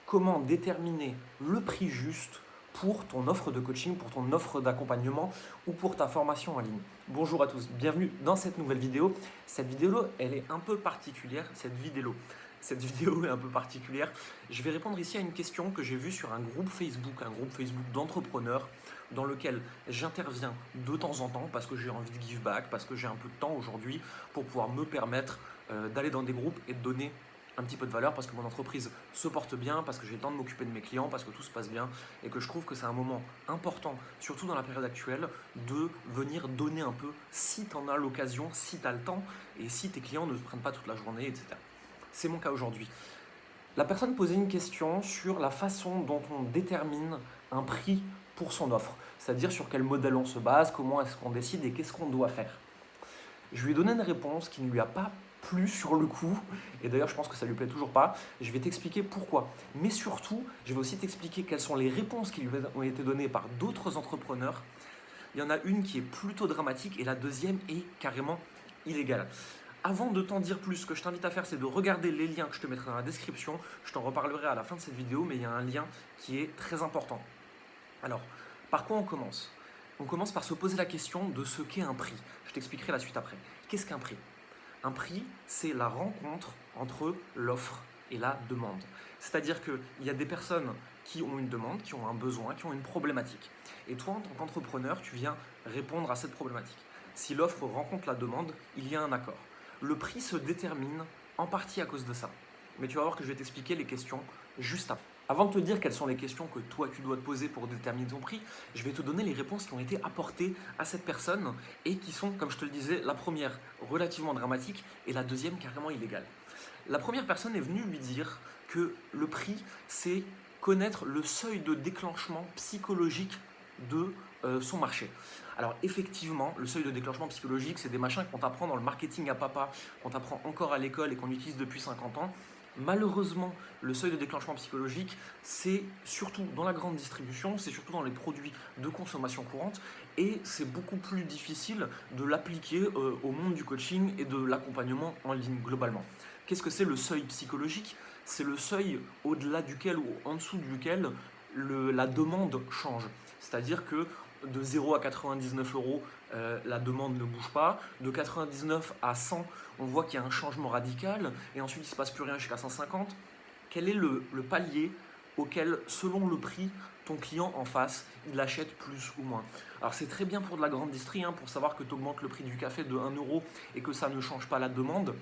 comment déterminer le prix juste pour ton offre de coaching, pour ton offre d'accompagnement ou pour ta formation en ligne. Bonjour à tous, bienvenue dans cette nouvelle vidéo. Cette vidéo, elle est un peu particulière, cette vidéo est un peu particulière. Je vais répondre ici à une question que j'ai vue sur un groupe Facebook d'entrepreneurs dans lequel j'interviens de temps en temps parce que j'ai envie de give back, parce que j'ai un peu de temps aujourd'hui pour pouvoir me permettre d'aller dans des groupes et de donner un petit peu de valeur parce que mon entreprise se porte bien, parce que j'ai le temps de m'occuper de mes clients, parce que tout se passe bien et que je trouve que c'est un moment important, surtout dans la période actuelle, de venir donner un peu si tu en as l'occasion, si tu as le temps et si tes clients ne te prennent pas toute la journée, etc. C'est mon cas aujourd'hui. La personne posait une question sur la façon dont on détermine un prix pour son offre, c'est-à-dire sur quel modèle on se base, comment est-ce qu'on décide et qu'est-ce qu'on doit faire. Je lui ai donné une réponse qui ne lui a pas plu sur le coup, et d'ailleurs je pense que ça lui plaît toujours pas. Je vais t'expliquer pourquoi. Mais surtout, je vais aussi t'expliquer quelles sont les réponses qui lui ont été données par d'autres entrepreneurs. Il y en a une qui est plutôt dramatique et la deuxième est carrément illégale. Avant de t'en dire plus, ce que je t'invite à faire, c'est de regarder les liens que je te mettrai dans la description. Je t'en reparlerai à la fin de cette vidéo, mais il y a un lien qui est très important. Alors, par quoi on commence ? On commence par se poser la question de ce qu'est un prix. Je t'expliquerai la suite après. Qu'est-ce qu'un prix ? Un prix, c'est la rencontre entre l'offre et la demande. C'est-à-dire qu'il y a des personnes qui ont une demande, qui ont un besoin, qui ont une problématique. Et toi, en tant qu'entrepreneur, tu viens répondre à cette problématique. Si l'offre rencontre la demande, il y a un accord. Le prix se détermine en partie à cause de ça. Mais tu vas voir que je vais t'expliquer les questions juste après. Avant de te dire quelles sont les questions que toi tu dois te poser pour déterminer ton prix, je vais te donner les réponses qui ont été apportées à cette personne et qui sont, comme je te le disais, la première relativement dramatique et la deuxième carrément illégale. La première personne est venue lui dire que le prix, c'est connaître le seuil de déclenchement psychologique de son marché. Alors effectivement, le seuil de déclenchement psychologique, c'est des machins qu'on t'apprend dans le marketing à papa, qu'on t'apprend encore à l'école et qu'on utilise depuis 50 ans. Malheureusement, le seuil de déclenchement psychologique, c'est surtout dans la grande distribution, c'est surtout dans les produits de consommation courante et c'est beaucoup plus difficile de l'appliquer au monde du coaching et de l'accompagnement en ligne globalement. Qu'est-ce que c'est le seuil psychologique ? C'est le seuil au-delà duquel ou en dessous duquel la demande change. C'est-à-dire que de 0 à 99 euros, la demande ne bouge pas. De 99 à 100, on voit qu'il y a un changement radical. Et ensuite, il ne se passe plus rien jusqu'à 150. Quel est le palier auquel, selon le prix, ton client en face, il achète plus ou moins. Alors c'est très bien pour de la grande distrie, pour savoir que tu augmentes le prix du café de 1 euro et que ça ne change pas la demande.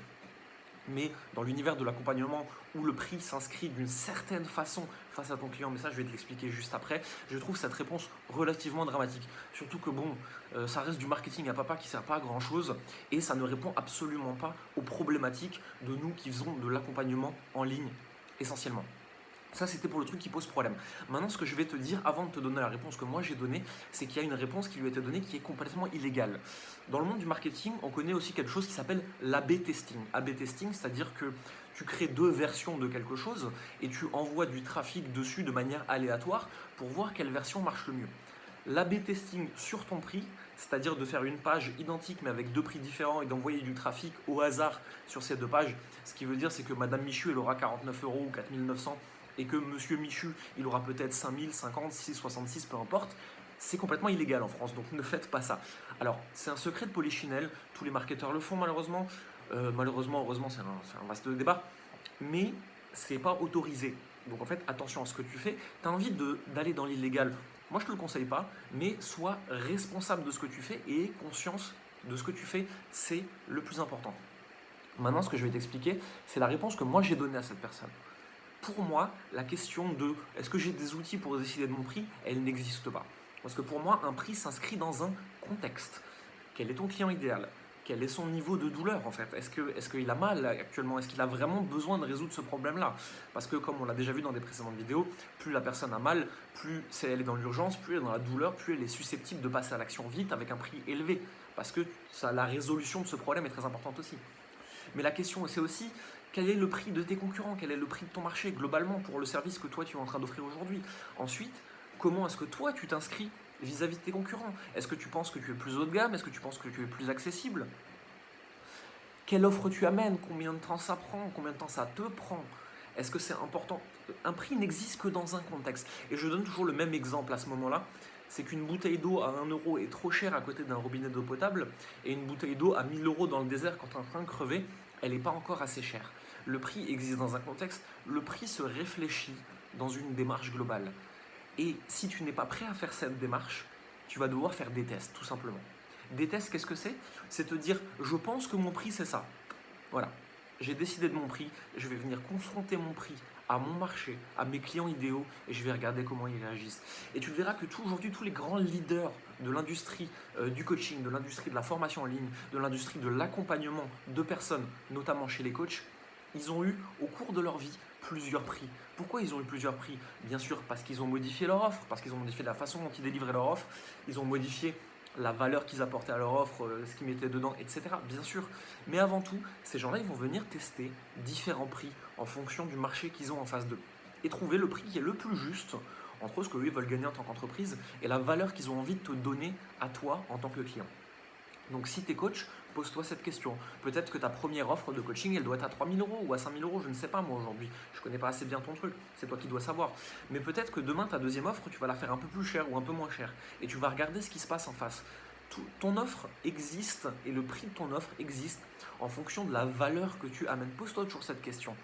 Mais dans l'univers de l'accompagnement où le prix s'inscrit d'une certaine façon face à ton client, mais ça je vais te l'expliquer juste après, je trouve cette réponse relativement dramatique. Surtout que ça reste du marketing à papa qui ne sert pas à grand chose et ça ne répond absolument pas aux problématiques de nous qui faisons de l'accompagnement en ligne essentiellement. Ça, c'était pour le truc qui pose problème. Maintenant, ce que je vais te dire avant de te donner la réponse que moi j'ai donnée, c'est qu'il y a une réponse qui lui a été donnée qui est complètement illégale. Dans le monde du marketing, on connaît aussi quelque chose qui s'appelle l'A/B testing. A/B testing, c'est-à-dire que tu crées deux versions de quelque chose et tu envoies du trafic dessus de manière aléatoire pour voir quelle version marche le mieux. L'A/B testing sur ton prix, c'est-à-dire de faire une page identique mais avec deux prix différents et d'envoyer du trafic au hasard sur ces deux pages, ce qui veut dire c'est que Madame Michu, elle aura 49 euros ou 4900 et que Monsieur Michu, il aura peut-être 5000, 50, 6, 66, peu importe, c'est complètement illégal en France, donc ne faites pas ça. Alors, c'est un secret de polichinelle, tous les marketeurs le font malheureusement, heureusement, c'est un vaste débat, mais c'est pas autorisé. Donc en fait, attention à ce que tu fais. Tu as envie d'aller dans l'illégal, moi je te le conseille pas, mais sois responsable de ce que tu fais et aie conscience de ce que tu fais, c'est le plus important. Maintenant, ce que je vais t'expliquer, c'est la réponse que moi j'ai donnée à cette personne. Pour moi, la question de est-ce que j'ai des outils pour décider de mon prix, elle n'existe pas. Parce que pour moi, un prix s'inscrit dans un contexte. Quel est ton client idéal ? Quel est son niveau de douleur en fait ? Est-ce qu'il a mal actuellement ? Est-ce qu'il a vraiment besoin de résoudre ce problème-là ? Parce que comme on l'a déjà vu dans des précédentes vidéos, plus la personne a mal, plus elle est dans l'urgence, plus elle est dans la douleur, plus elle est susceptible de passer à l'action vite avec un prix élevé. Parce que la résolution de ce problème est très importante aussi. Mais la question c'est aussi quel est le prix de tes concurrents, quel est le prix de ton marché globalement pour le service que toi tu es en train d'offrir aujourd'hui. Ensuite, comment est-ce que toi tu t'inscris vis-à-vis de tes concurrents ? Est-ce que tu penses que tu es plus haut de gamme ? Est-ce que tu penses que tu es plus accessible ? Quelle offre tu amènes ? Combien de temps ça prend ? Combien de temps ça te prend ? Est-ce que c'est important? Un prix n'existe que dans un contexte. Et je donne toujours le même exemple à ce moment-là. C'est qu'une bouteille d'eau à 1 € est trop chère à côté d'un robinet d'eau potable, et une bouteille d'eau à 1 000 € dans le désert quand tu es en train de crever, elle n'est pas encore assez chère. Le prix existe dans un contexte, le prix se réfléchit dans une démarche globale. Et si tu n'es pas prêt à faire cette démarche, tu vas devoir faire des tests, tout simplement. Des tests, qu'est-ce que c'est? C'est te dire, je pense que mon prix, c'est ça. Voilà, j'ai décidé de mon prix, je vais venir confronter mon prix à mon marché, à mes clients idéaux, et je vais regarder comment ils réagissent. Et tu verras que aujourd'hui, tous les grands leaders de l'industrie du coaching, de l'industrie de la formation en ligne, de l'industrie de l'accompagnement de personnes, notamment chez les coachs, ils ont eu au cours de leur vie plusieurs prix. Pourquoi ils ont eu plusieurs prix? Bien sûr parce qu'ils ont modifié leur offre, parce qu'ils ont modifié la façon dont ils délivraient leur offre, ils ont modifié la valeur qu'ils apportaient à leur offre, ce qu'ils mettaient dedans, etc. Bien sûr. Mais avant tout, ces gens-là, ils vont venir tester différents prix en fonction du marché qu'ils ont en face d'eux et trouver le prix qui est le plus juste entre ce qu'eux veulent gagner en tant qu'entreprise et la valeur qu'ils ont envie de te donner à toi en tant que client. Donc si tu es coach, pose-toi cette question. Peut-être que ta première offre de coaching, elle doit être à 3 000 € ou à 5 000 €, je ne sais pas moi aujourd'hui. Je ne connais pas assez bien ton truc, c'est toi qui dois savoir. Mais peut-être que demain, ta deuxième offre, tu vas la faire un peu plus chère ou un peu moins chère. Et tu vas regarder ce qui se passe en face. Ton offre existe et le prix de ton offre existe en fonction de la valeur que tu amènes. Pose-toi toujours cette question.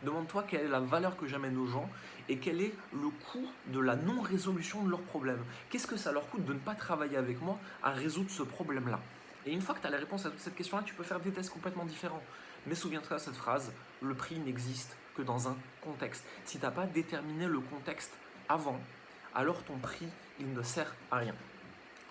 Demande-toi quelle est la valeur que j'amène aux gens et quel est le coût de la non-résolution de leurs problèmes. Qu'est-ce que ça leur coûte de ne pas travailler avec moi à résoudre ce problème-là? Et une fois que tu as la réponse à toute cette question-là, tu peux faire des tests complètement différents. Mais souviens-toi de cette phrase, le prix n'existe que dans un contexte. Si tu n'as pas déterminé le contexte avant, alors ton prix, il ne sert à rien.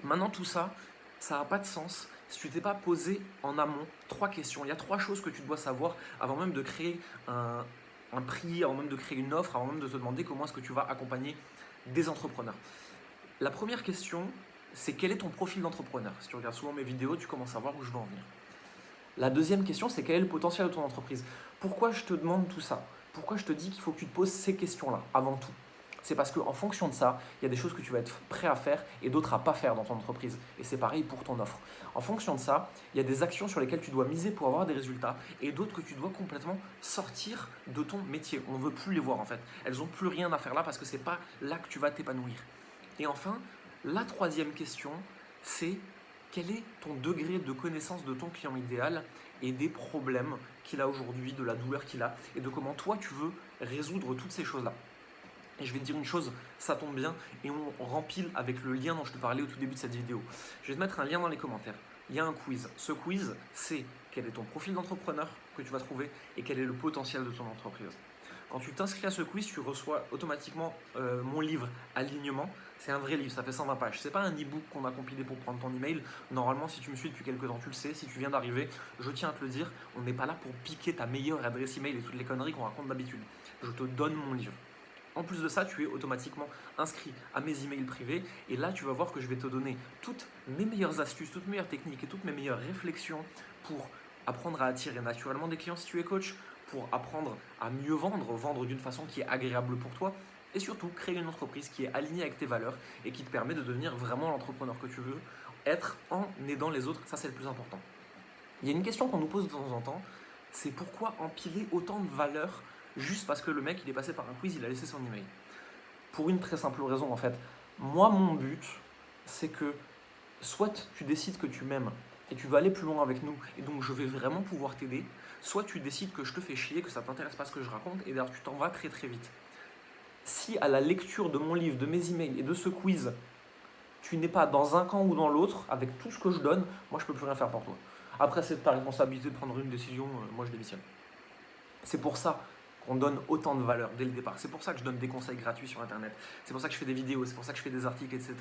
Maintenant, tout ça, ça n'a pas de sens si tu t'es pas posé en amont 3 questions. Il y a 3 choses que tu dois savoir avant même de créer un prix, avant même de créer une offre, avant même de te demander comment est-ce que tu vas accompagner des entrepreneurs. La première question, c'est quel est ton profil d'entrepreneur? Si tu regardes souvent mes vidéos, tu commences à voir où je veux en venir. La deuxième question, c'est quel est le potentiel de ton entreprise? Pourquoi je te demande tout ça? Pourquoi je te dis qu'il faut que tu te poses ces questions-là avant tout? C'est parce qu'en fonction de ça, il y a des choses que tu vas être prêt à faire et d'autres à pas faire dans ton entreprise. Et c'est pareil pour ton offre. En fonction de ça, il y a des actions sur lesquelles tu dois miser pour avoir des résultats et d'autres que tu dois complètement sortir de ton métier. On ne veut plus les voir en fait. Elles n'ont plus rien à faire là parce que ce n'est pas là que tu vas t'épanouir. Et enfin, la troisième question, c'est quel est ton degré de connaissance de ton client idéal et des problèmes qu'il a aujourd'hui, de la douleur qu'il a et de comment toi tu veux résoudre toutes ces choses-là. Et je vais te dire une chose, ça tombe bien, et on rempile avec le lien dont je te parlais au tout début de cette vidéo. Je vais te mettre un lien dans les commentaires. Il y a un quiz. Ce quiz, c'est quel est ton profil d'entrepreneur que tu vas trouver et quel est le potentiel de ton entreprise. Quand tu t'inscris à ce quiz, tu reçois automatiquement mon livre Alignement. C'est un vrai livre, ça fait 120 pages. C'est pas un e-book qu'on a compilé pour prendre ton email. Normalement, si tu me suis depuis quelques temps, tu le sais. Si tu viens d'arriver, je tiens à te le dire, on n'est pas là pour piquer ta meilleure adresse email et toutes les conneries qu'on raconte d'habitude. Je te donne mon livre. En plus de ça, tu es automatiquement inscrit à mes emails privés et là, tu vas voir que je vais te donner toutes mes meilleures astuces, toutes mes meilleures techniques et toutes mes meilleures réflexions pour apprendre à attirer naturellement des clients si tu es coach, pour apprendre à mieux vendre, vendre d'une façon qui est agréable pour toi et surtout créer une entreprise qui est alignée avec tes valeurs et qui te permet de devenir vraiment l'entrepreneur que tu veux être en aidant les autres. Ça, c'est le plus important. Il y a une question qu'on nous pose de temps en temps, c'est pourquoi empiler autant de valeurs juste parce que le mec il est passé par un quiz, il a laissé son email. Pour une très simple raison en fait. Moi mon but c'est que soit tu décides que tu m'aimes et tu vas aller plus loin avec nous et donc je vais vraiment pouvoir t'aider, soit tu décides que je te fais chier, que ça t'intéresse pas ce que je raconte et d'ailleurs tu t'en vas très très vite. Si à la lecture de mon livre, de mes emails et de ce quiz, tu n'es pas dans un camp ou dans l'autre avec tout ce que je donne, moi je peux plus rien faire pour toi. Après c'est de ta responsabilité de prendre une décision, moi je démissionne. C'est pour ça qu'on donne autant de valeur dès le départ. C'est pour ça que je donne des conseils gratuits sur Internet. C'est pour ça que je fais des vidéos, c'est pour ça que je fais des articles, etc.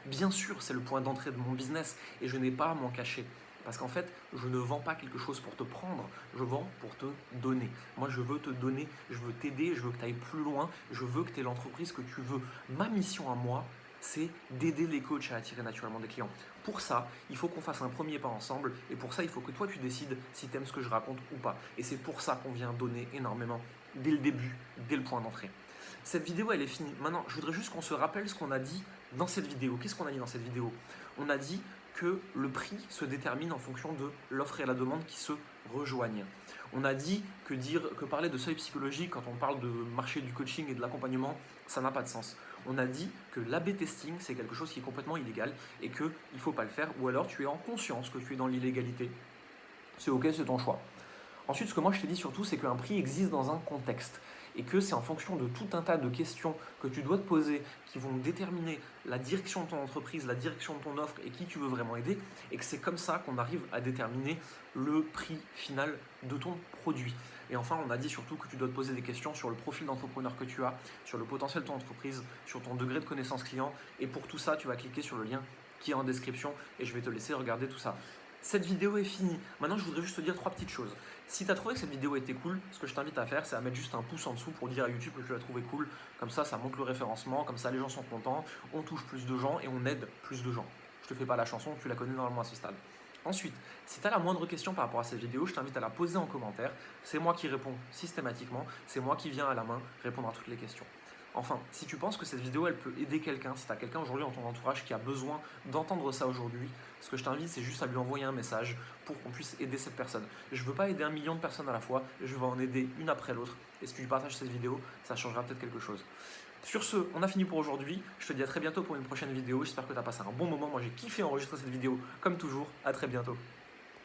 Bien sûr, c'est le point d'entrée de mon business et je n'ai pas à m'en cacher. Parce qu'en fait, je ne vends pas quelque chose pour te prendre, je vends pour te donner. Moi, je veux te donner, je veux t'aider, je veux que tu ailles plus loin, je veux que tu aies l'entreprise que tu veux. Ma mission à moi, c'est d'aider les coachs à attirer naturellement des clients. Pour ça, il faut qu'on fasse un premier pas ensemble et pour ça, il faut que toi, tu décides si tu aimes ce que je raconte ou pas. Et c'est pour ça qu'on vient donner énormément dès le début, dès le point d'entrée. Cette vidéo, elle est finie. Maintenant, je voudrais juste qu'on se rappelle ce qu'on a dit dans cette vidéo. Qu'est-ce qu'on a dit dans cette vidéo? On a dit que le prix se détermine en fonction de l'offre et la demande qui se rejoignent. On a dit que parler de seuil psychologique quand on parle de marché du coaching et de l'accompagnement, ça n'a pas de sens. On a dit que l'A/B testing, c'est quelque chose qui est complètement illégal et qu'il ne faut pas le faire, ou alors tu es en conscience que tu es dans l'illégalité. C'est ok, c'est ton choix. Ensuite, ce que moi je te dis surtout, c'est qu'un prix existe dans un contexte et que c'est en fonction de tout un tas de questions que tu dois te poser qui vont déterminer la direction de ton entreprise, la direction de ton offre et qui tu veux vraiment aider, et que c'est comme ça qu'on arrive à déterminer le prix final de ton produit. Et enfin, on a dit surtout que tu dois te poser des questions sur le profil d'entrepreneur que tu as, sur le potentiel de ton entreprise, sur ton degré de connaissance client, et pour tout ça, tu vas cliquer sur le lien qui est en description et je vais te laisser regarder tout ça. Cette vidéo est finie. Maintenant, je voudrais juste te dire 3 petites choses. Si tu as trouvé que cette vidéo était cool, ce que je t'invite à faire, c'est à mettre juste un pouce en dessous pour dire à YouTube que tu l'as trouvé cool. Comme ça monte le référencement, comme ça les gens sont contents, on touche plus de gens et on aide plus de gens. Je te fais pas la chanson, tu la connais normalement à ce stade. Ensuite, si tu as la moindre question par rapport à cette vidéo, je t'invite à la poser en commentaire. C'est moi qui réponds systématiquement, c'est moi qui viens à la main répondre à toutes les questions. Enfin, si tu penses que cette vidéo elle peut aider quelqu'un, si tu as quelqu'un aujourd'hui dans ton entourage qui a besoin d'entendre ça aujourd'hui, ce que je t'invite c'est juste à lui envoyer un message pour qu'on puisse aider cette personne. Je ne veux pas aider 1 million de personnes à la fois, je veux en aider une après l'autre. Et si tu lui partages cette vidéo, ça changera peut-être quelque chose. Sur ce, on a fini pour aujourd'hui. Je te dis à très bientôt pour une prochaine vidéo. J'espère que tu as passé un bon moment. Moi j'ai kiffé enregistrer cette vidéo comme toujours. À très bientôt.